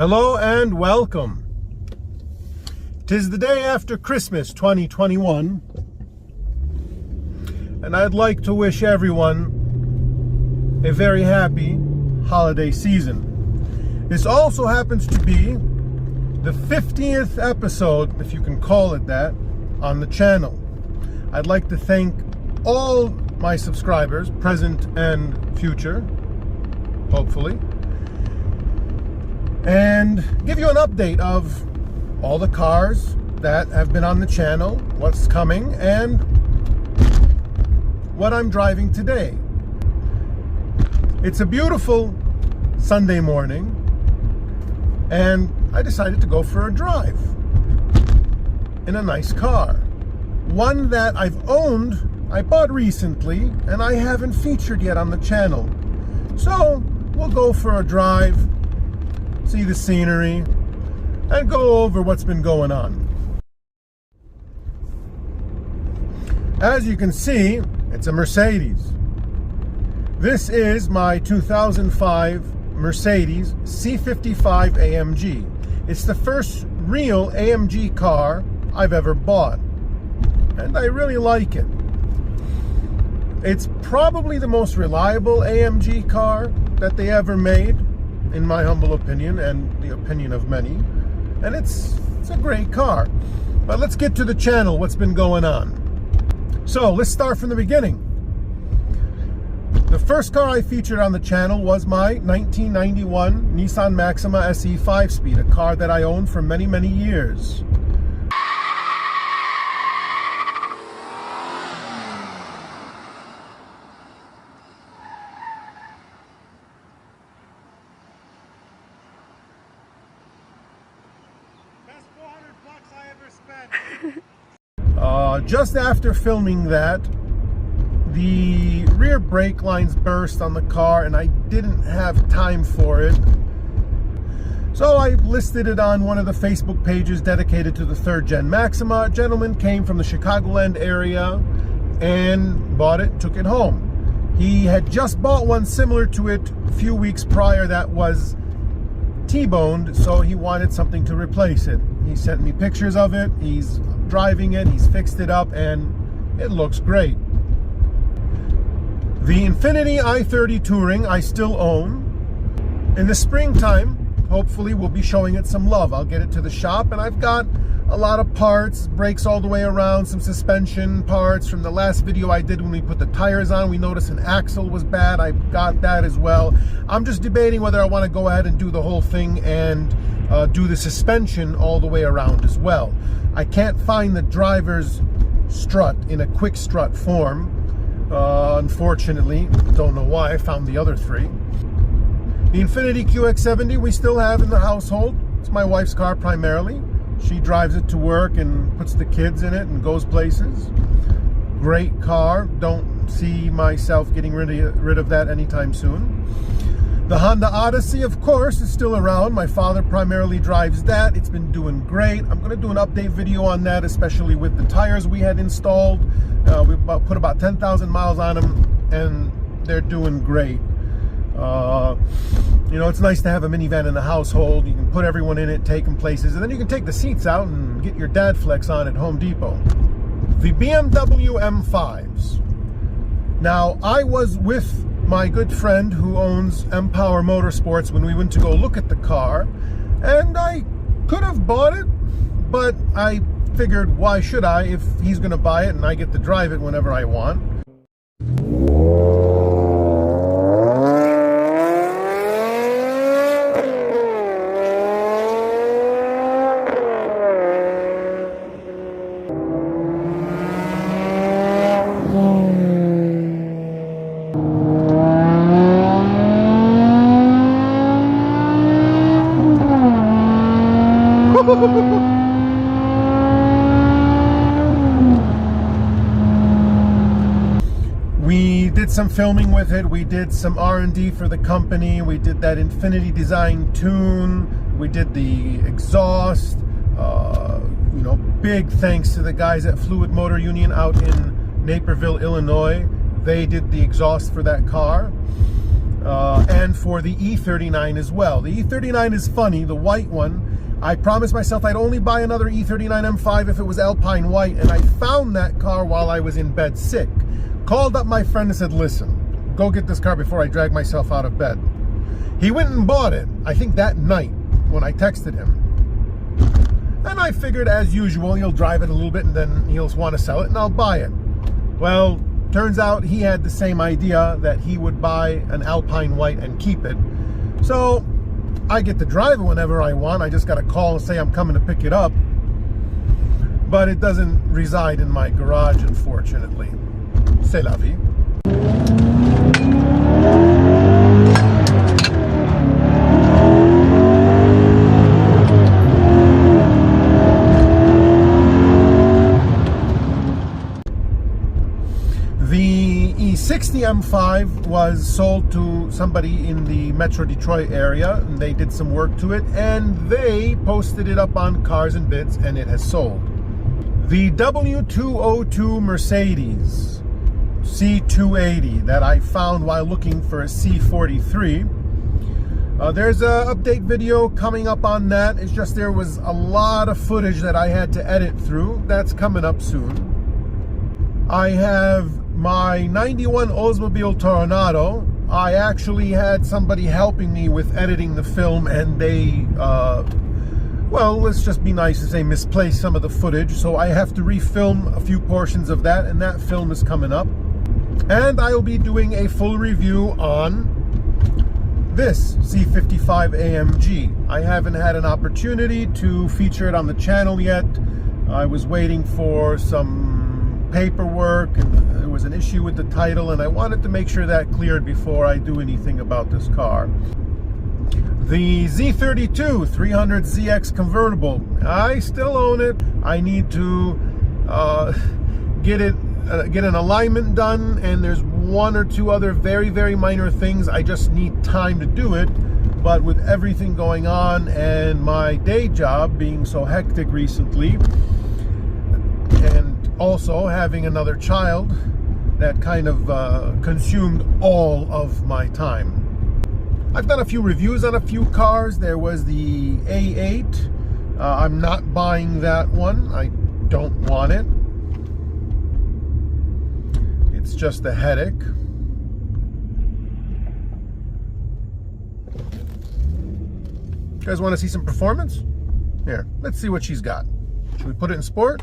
Hello and welcome. 'Tis the day after Christmas 2021, and I'd like to wish everyone a very happy holiday season. This also happens to be the 50th episode, if you can call it that, on the channel. I'd like to thank all my subscribers, present and future, hopefully, and give you an update of all the cars that have been on the channel, what's coming, and what I'm driving today. It's a beautiful Sunday morning, and I decided to go for a drive in a nice car. One that I've owned, I bought recently, and I haven't featured yet on the channel. So we'll go for a drive, see the scenery, and go over what's been going on. As you can see, it's a Mercedes. This is my 2005 Mercedes C55 AMG. It's the first real AMG car I've ever bought, and I really like it. It's probably the most reliable AMG car that they ever made, in my humble opinion, and the opinion of many. And it's a great car. But let's get to the channel, what's been going on. So let's start from the beginning. The first car I featured on the channel was my 1991 Nissan Maxima SE 5-speed, a car that I owned for many, many years. Just after filming that, the rear brake lines burst on the car and I didn't have time for it. So I listed it on one of the Facebook pages dedicated to the 3rd Gen Maxima. A gentleman came from the Chicagoland area and bought it, took it home. He had just bought one similar to it a few weeks prior that was T-boned, so he wanted something to replace it. He sent me pictures of it, he's driving it, he's fixed it up, and it looks great. The Infiniti i30 Touring I still own. In the springtime, hopefully we'll be showing it some love. I'll get it to the shop, and I've got a lot of parts, brakes all the way around, some suspension parts from the last video I did when we put the tires on. We noticed an axle was bad. I got that as well. I'm just debating whether I want to go ahead and do the whole thing and do the suspension all the way around as well. I can't find the driver's strut in a quick strut form, unfortunately. Don't know why. I found the other three. The Infiniti QX70 we still have in the household. It's my wife's car primarily. She drives it to work and puts the kids in it and goes places. Great car. Don't see myself getting rid of that anytime soon. The Honda Odyssey, of course, is still around. My father primarily drives that. It's been doing great. I'm going to do an update video on that, especially with the tires we had installed. We put about 10,000 miles on them, and they're doing great. You know, it's nice to have a minivan in the household. You can put everyone in it, take them places, and then you can take the seats out and get your dad flex on at Home Depot. The BMW M5s. Now, I was with my good friend who owns Empower Motorsports when we went to go look at the car, and I could have bought it, but I figured, why should I if he's going to buy it and I get to drive it whenever I want. We did some filming with it. We did some R&D for the company. We did that Infiniti design tune. We did the exhaust. You know, big thanks to the guys at Fluid Motor Union out in Naperville, Illinois. They did the exhaust for that car. and for the E39 as well. The E39 is funny, the white one. I promised myself I'd only buy another E39 M5 if it was Alpine white, and I found that car while I was in bed sick. Called up my friend and said, listen, go get this car before I drag myself out of bed. He went and bought it, I think that night when I texted him. And I figured, as usual, he'll drive it a little bit and then he'll want to sell it and I'll buy it. Well, turns out he had the same idea, that he would buy an Alpine white and keep it. So I get to drive it whenever I want. I just got to call and say I'm coming to pick it up. But it doesn't reside in my garage, unfortunately. C'est la vie. The E60 M5 was sold to somebody in the Metro Detroit area, and they did some work to it, and they posted it up on Cars and Bits, and it has sold. The W202 Mercedes C280 that I found while looking for a C43. There's an update video coming up on that. It's just there was a lot of footage that I had to edit through. That's coming up soon. I have my 91 Oldsmobile Toronado. I actually had somebody helping me with editing the film, and they, well, let's just be nice and say misplaced some of the footage. So I have to refilm a few portions of that, and that film is coming up. And I will be doing a full review on this C55 AMG. I haven't had an opportunity to feature it on the channel yet. I was waiting for some paperwork, and there was an issue with the title, and I wanted to make sure that cleared before I do anything about this car. The Z32 300ZX convertible, I still own it. I need to get an alignment done, and there's one or two other very minor things. I just need time to do it, but with everything going on and my day job being so hectic recently, and also having another child, that kind of consumed all of my time. I've done a few reviews on a few cars. There was the A8. I'm not buying that one. I don't want it. It's just a headache. You guys want to see some performance? Here, let's see what she's got. Should we put it in sport?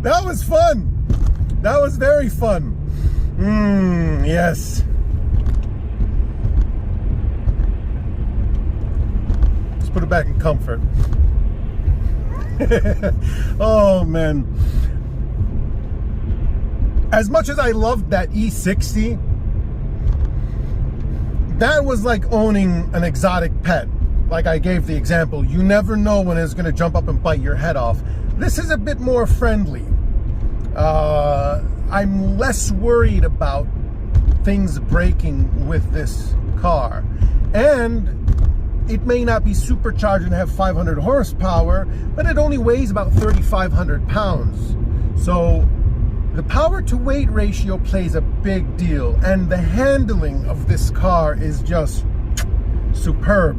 That was fun. That was very fun. Yes. Let's put it back in comfort. Oh man. As much as I loved that E60, that was like owning an exotic pet. Like I gave the example, you never know when it's going to jump up and bite your head off. This is a bit more friendly. I'm less worried about things breaking with this car. And it may not be supercharged and have 500 horsepower, but it only weighs about 3,500 pounds. So the power to weight ratio plays a big deal, and the handling of this car is just superb.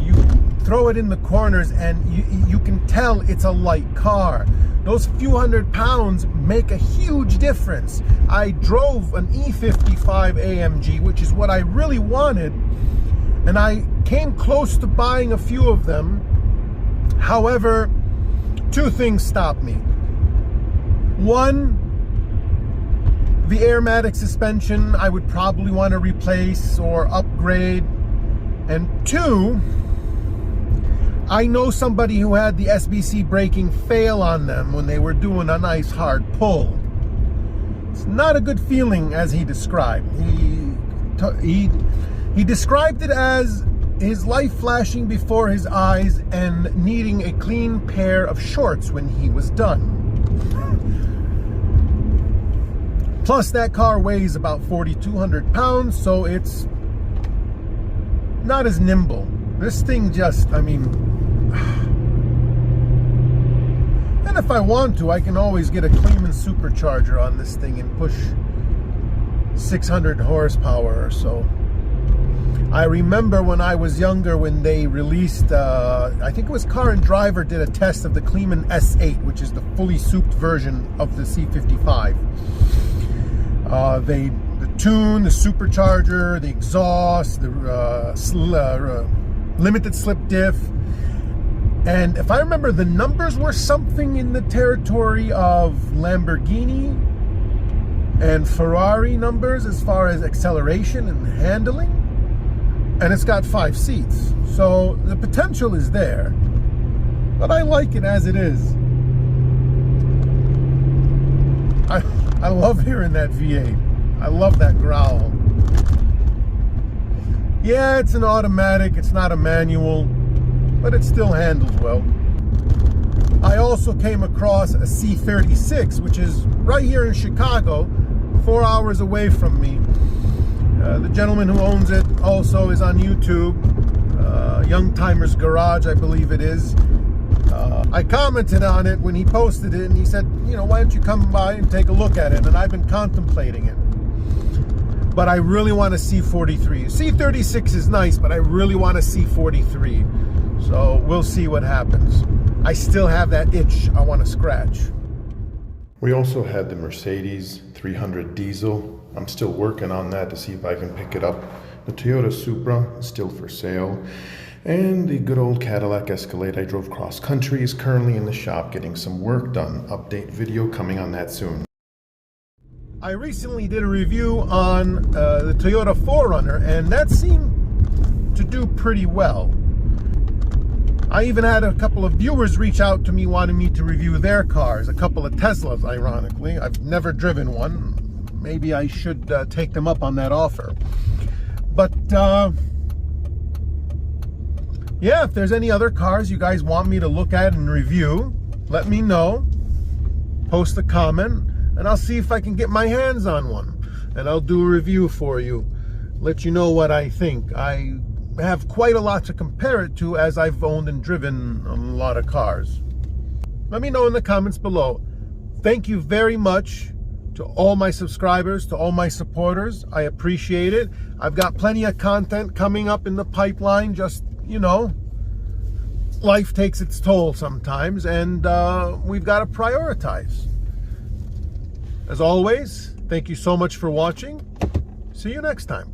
You throw it in the corners and you can tell it's a light car. Those few hundred pounds make a huge difference. I drove an E55 AMG, which is what I really wanted, and I came close to buying a few of them. However, two things stopped me. One, the Airmatic suspension I would probably want to replace or upgrade. And two, I know somebody who had the SBC braking fail on them when they were doing a nice hard pull. It's not a good feeling, as he described. He described it as his life flashing before his eyes and needing a clean pair of shorts when he was done. Plus, that car weighs about 4,200 pounds, so it's not as nimble. This thing just, I mean, and if I want to, I can always get a Kleeman supercharger on this thing and push 600 horsepower or so. I remember when I was younger, when they released, I think it was Car and Driver did a test of the Kleeman S8, which is the fully souped version of the C55. The tune, the supercharger, the exhaust, the limited slip diff. And if I remember, the numbers were something in the territory of Lamborghini and Ferrari numbers as far as acceleration and handling. And it's got 5 seats. So the potential is there. But I like it as it is. I love hearing that V8. I love that growl. Yeah, it's an automatic. It's not a manual. But it still handles well. I also came across a C36, which is right here in Chicago, 4 hours away from me. The gentleman who owns it also is on YouTube, Young Timer's Garage, I believe it is. I commented on it when he posted it, and he said, you know, why don't you come by and take a look at it? And I've been contemplating it. But I really want a C43. C36 is nice, but I really want a C43. So we'll see what happens. I still have that itch I want to scratch. We also had the Mercedes 300 diesel. I'm still working on that to see if I can pick it up. The Toyota Supra is still for sale. And the good old Cadillac Escalade I drove cross country is currently in the shop getting some work done. Update video coming on that soon. I recently did a review on the Toyota 4Runner, and that seemed to do pretty well. I even had a couple of viewers reach out to me wanting me to review their cars, a couple of Teslas, ironically. I've never driven one. Maybe I should take them up on that offer. But yeah, if there's any other cars you guys want me to look at and review, let me know. Post a comment, and I'll see if I can get my hands on one. And I'll do a review for you. Let you know what I think. I have quite a lot to compare it to, as I've owned and driven a lot of cars. Let me know in the comments below. Thank you very much to all my subscribers, to all my supporters. I appreciate it. I've got plenty of content coming up in the pipeline. Just, you know, life takes its toll sometimes, and we've got to prioritize. As always, thank you so much for watching. See you next time.